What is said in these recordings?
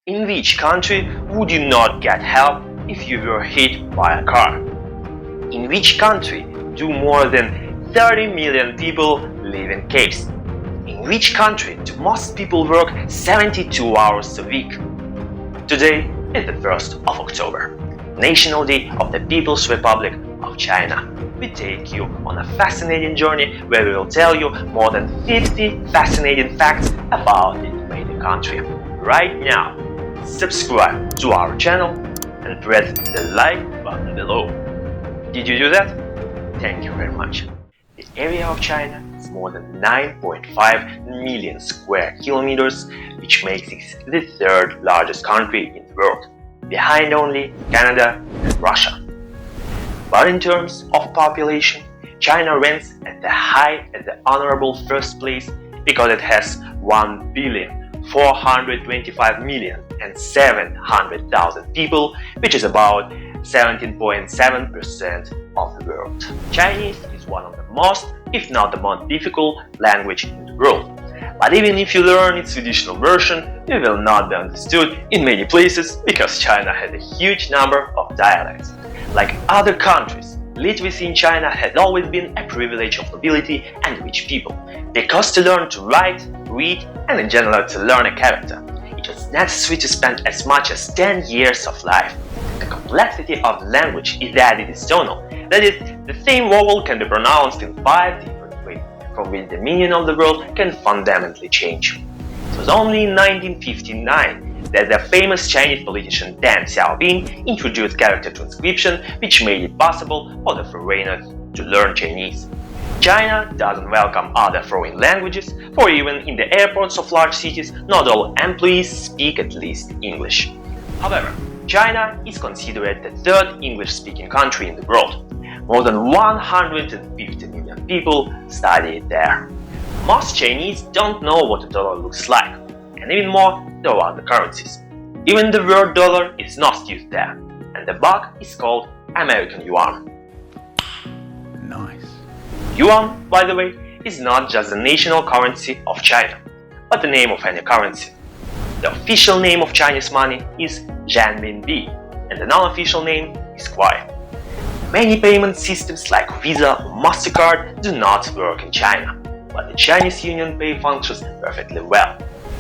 In which country would you not get help if you were hit by a car? In which country do more than 30 million people live in caves? In which country do most people work 72 hours a week? Today is the 1st of October, National Day of the People's Republic of China. We take you on a fascinating journey where we will tell you more than 50 fascinating facts about this amazing country. Right now, subscribe to our channel and press the like button below. Did you do that? Thank you very much. The area of China is more than 9.5 million square kilometers, which makes it the third largest country in the world, behind only Canada and Russia. But in terms of population, China ranks at the honorable first place because it has 1,425,700,000 people, which is about 17.7% of the world. Chinese is one of the most, if not the most difficult language in the world. But even if you learn its traditional version, it will not be understood in many places because China has a huge number of dialects. Like other countries, literacy in China has always been a privilege of nobility and rich people, because to learn to write, read, and in general to learn a character, it was necessary to spend as much as 10 years of life. The complexity of the language is that it is tonal, that is, the same vowel can be pronounced in 5 different ways, from which the meaning of the word can fundamentally change. It was only in 1959 that the famous Chinese politician Deng Xiaoping introduced character transcription, which made it possible for the foreigners to learn Chinese. China doesn't welcome other foreign languages, for even in the airports of large cities, not all employees speak at least English. However, China is considered the third English-speaking country in the world. More than 150 million people study there. Most Chinese don't know what a dollar looks like, and even more, there are other currencies. Even the word dollar is not used there, and the buck is called American yuan. Nice. Yuan, by the way, is not just the national currency of China, but the name of any currency. The official name of Chinese money is renminbi, and the non-official name is Kuai. Many payment systems like Visa or MasterCard do not work in China, but the Chinese Yuan Pay functions perfectly well.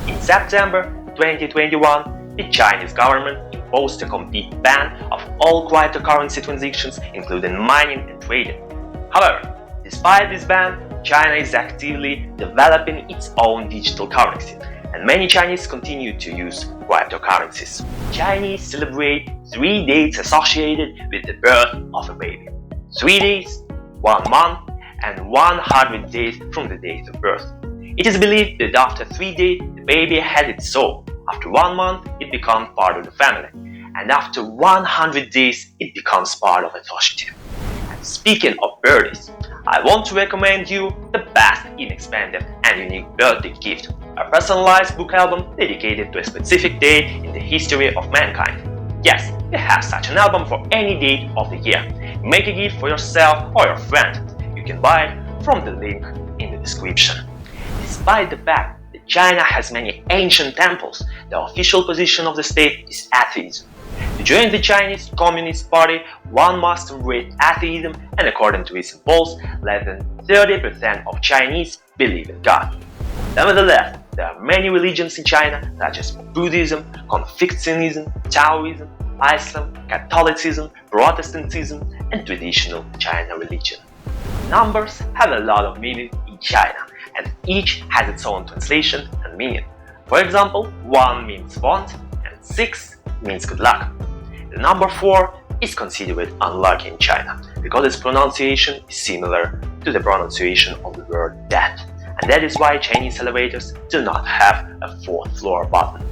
In September 2021, the Chinese government imposed a complete ban of all cryptocurrency transactions, including mining and trading. However, despite this ban, China is actively developing its own digital currency, and many Chinese continue to use cryptocurrencies. Chinese celebrate 3 dates associated with the birth of a baby: 3 days, 1 month, and 100 days from the date of birth. It is believed that after 3 days, the baby has its soul. After 1 month, it becomes part of the family. And after 100 days, it becomes part of a society. And speaking of birthdays, I want to recommend you the best, inexpensive, and unique birthday gift: a personalized book album dedicated to a specific day in the history of mankind. Yes, we have such an album for any date of the year. Make a gift for yourself or your friend. You can buy it from the link in the description. Despite the fact that China has many ancient temples, the official position of the state is atheism. To join the Chinese Communist Party, one must embrace atheism, and according to recent polls, less than 30% of Chinese believe in God. Nevertheless, there are many religions in China, such as Buddhism, Confucianism, Taoism, Islam, Catholicism, Protestantism, and traditional China religion. Numbers have a lot of meaning in China, and each has its own translation and meaning. For example, 1 means want and 6 means good luck. The number 4 is considered unlucky in China because its pronunciation is similar to the pronunciation of the word death, and that is why Chinese elevators do not have a 4th floor button.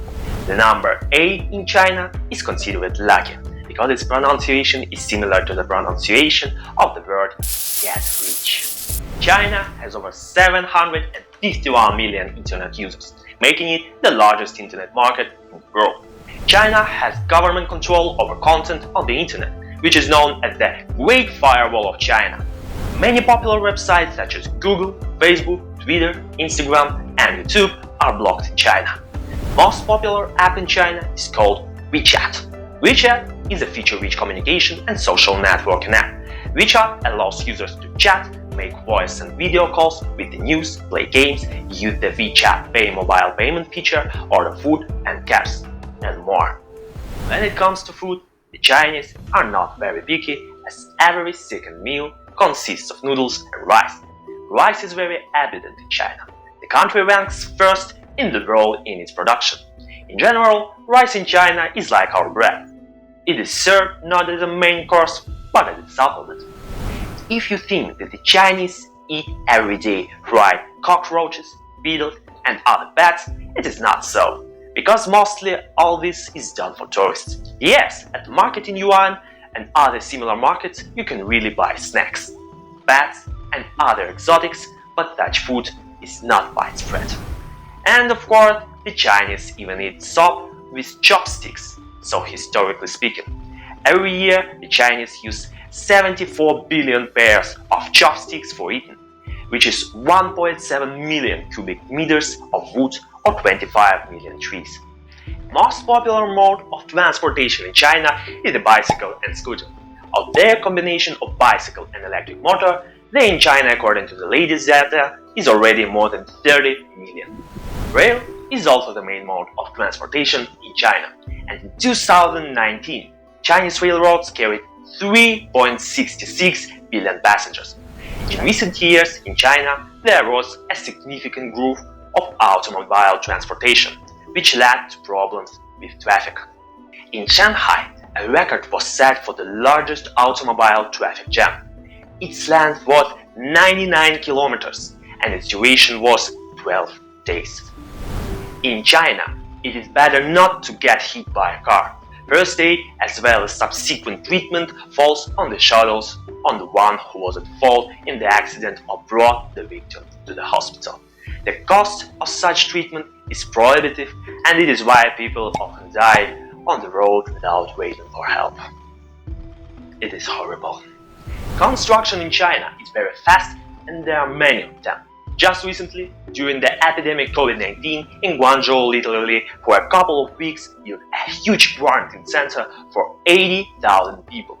The number 8 in China is considered lucky because its pronunciation is similar to the pronunciation of the word get rich. China has over 751 million internet users, making it the largest internet market in the world. China has government control over content on the internet, which is known as the Great Firewall of China. Many popular websites such as Google, Facebook, Twitter, Instagram, and YouTube are blocked in China. most popular app in China is called WeChat. WeChat is a feature-rich communication and social networking app. WeChat allows users to chat, make voice and video calls with the news, play games, use the WeChat Pay mobile payment feature, order food and cabs, and more. When it comes to food, the Chinese are not very picky, as every second meal consists of noodles and rice. Rice is very abundant in China. The country ranks first in the world in its production. In general, rice in China is like our bread. It is served not as a main course, but as a supplement. If you think that the Chinese eat every day fried cockroaches, beetles, and other bats, it is not so, because mostly all this is done for tourists. Yes, at the market in Yuan and other similar markets, you can really buy snacks, bats, and other exotics, but such food is not widespread. And of course, the Chinese even eat soup with chopsticks. So historically speaking, every year the Chinese use 74 billion pairs of chopsticks for eating, which is 1.7 million cubic meters of wood or 25 million trees. Most popular mode of transportation in China is the bicycle and scooter. Of their combination of bicycle and electric motor, they in China, according to the latest data, is already more than 30 million. Rail is also the main mode of transportation in China, and in 2019, Chinese railroads carried 3.66 billion passengers. In recent years in China, there was a significant growth of automobile transportation, which led to problems with traffic. In Shanghai, a record was set for the largest automobile traffic jam. Its length was 99 kilometers and its duration was 12 days. In China, it is better not to get hit by a car. First aid as well as subsequent treatment falls on the shoulders on the one who was at fault in the accident or brought the victim to the hospital. The cost of such treatment is prohibitive, and it is why people often die on the road without waiting for help. It is horrible. Construction in China is very fast, and there are many of them. Just recently, during the epidemic COVID-19 in Guangzhou, literally for a couple of weeks, built a huge quarantine center for 80,000 people.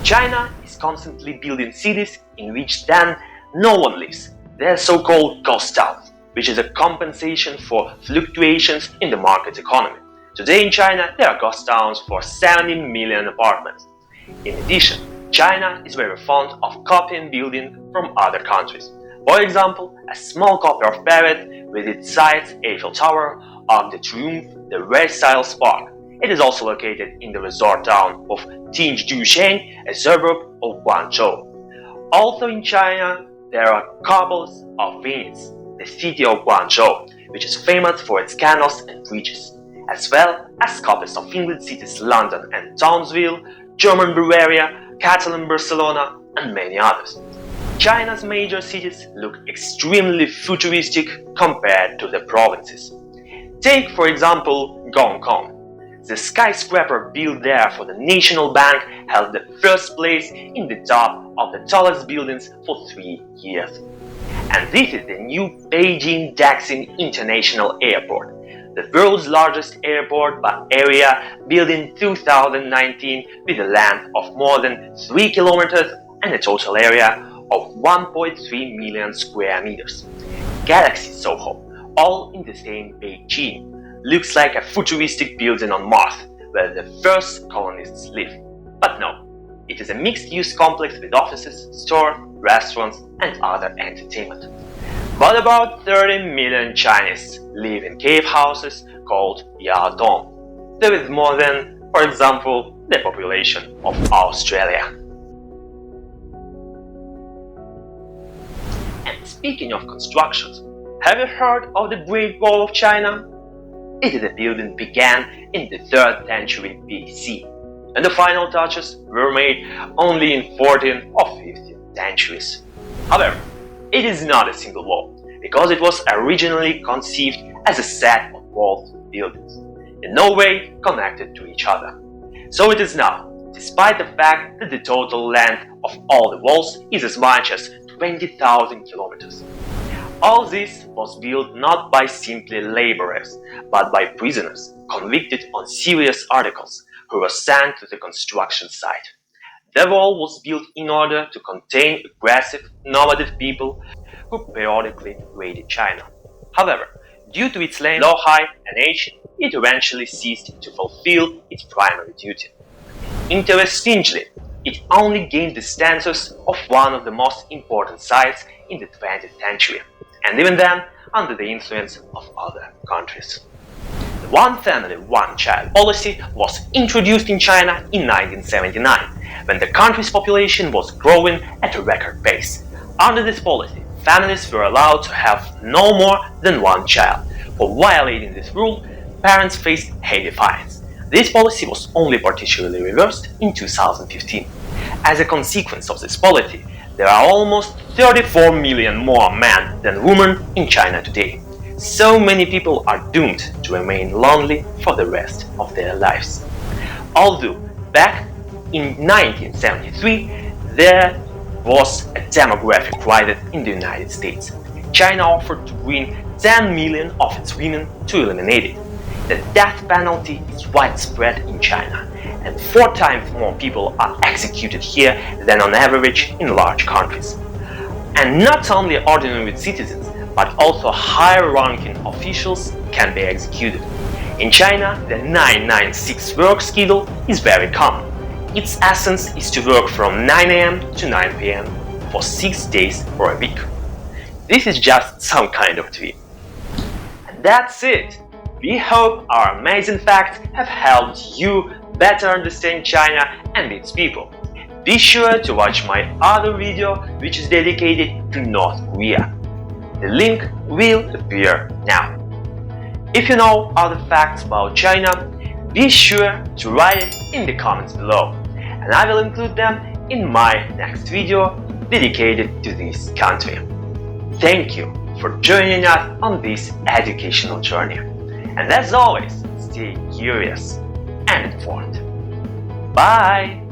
China is constantly building cities in which then no one lives. They are so-called ghost towns, which is a compensation for fluctuations in the market economy. Today in China, there are ghost towns for 70 million apartments. In addition, China is very fond of copying buildings from other countries. For example, a small copy of Paris with its sites Eiffel Tower, Arc de Triomphe, the Versailles Park. It is also located in the resort town of Tianjin, a suburb of Guangzhou. Also in China, there are couples of Venice, the city of Guangzhou, which is famous for its canals and bridges, as well as copies of English cities London and Townsville, German Bavaria, Catalan Barcelona, and many others. China's major cities look extremely futuristic compared to the provinces. Take, for example, Hong Kong. The skyscraper built there for the National Bank held the first place in the top of the tallest buildings for 3 years. And this is the new Beijing Daxing International Airport, the world's largest airport by area, built in 2019 with a length of more than 3 kilometers and a total area of 1.3 million square meters. Galaxy Soho, all in the same Beijing, looks like a futuristic building on Mars, where the first colonists live. But no, it is a mixed-use complex with offices, stores, restaurants, and other entertainment. But about 30 million Chinese live in cave houses called Yadong. There is more than, for example, the population of Australia. And speaking of constructions, have you heard of the Great Wall of China? It is a building began in the 3rd century BC, and the final touches were made only in 14th or 15th centuries. However, it is not a single wall, because it was originally conceived as a set of walls and buildings, in no way connected to each other. So it is now, despite the fact that the total length of all the walls is as much as 20,000 kilometers. All this was built not by simply laborers, but by prisoners convicted on serious articles who were sent to the construction site. The wall was built in order to contain aggressive, nomadic people who periodically raided China. However, due to its length, low height, and age, it eventually ceased to fulfill its primary duty. Interestingly, it only gained the status of one of the most important sites in the 20th century, and even then under the influence of other countries. The one family, one child policy was introduced in China in 1979, when the country's population was growing at a record pace. Under this policy, families were allowed to have no more than one child. For violating this rule, parents faced heavy fines. This policy was only partially reversed in 2015. As a consequence of this policy, there are almost 34 million more men than women in China today. So many people are doomed to remain lonely for the rest of their lives. Although back in 1973 there was a demographic crisis in the United States, China offered to bring 10 million of its women to eliminate it. The death penalty is widespread in China, and 4 times more people are executed here than on average in large countries. And not only ordinary citizens, but also higher-ranking officials can be executed. In China, the 996 work schedule is very common. Its essence is to work from 9 a.m. to 9 p.m. for 6 days or a week. This is just some kind of dream. And that's it! We hope our amazing facts have helped you better understand China and its people. Be sure to watch my other video, which is dedicated to North Korea. The link will appear now. If you know other facts about China, be sure to write it in the comments below, and I will include them in my next video dedicated to this country. Thank you for joining us on this educational journey. And as always, stay curious and informed. Bye!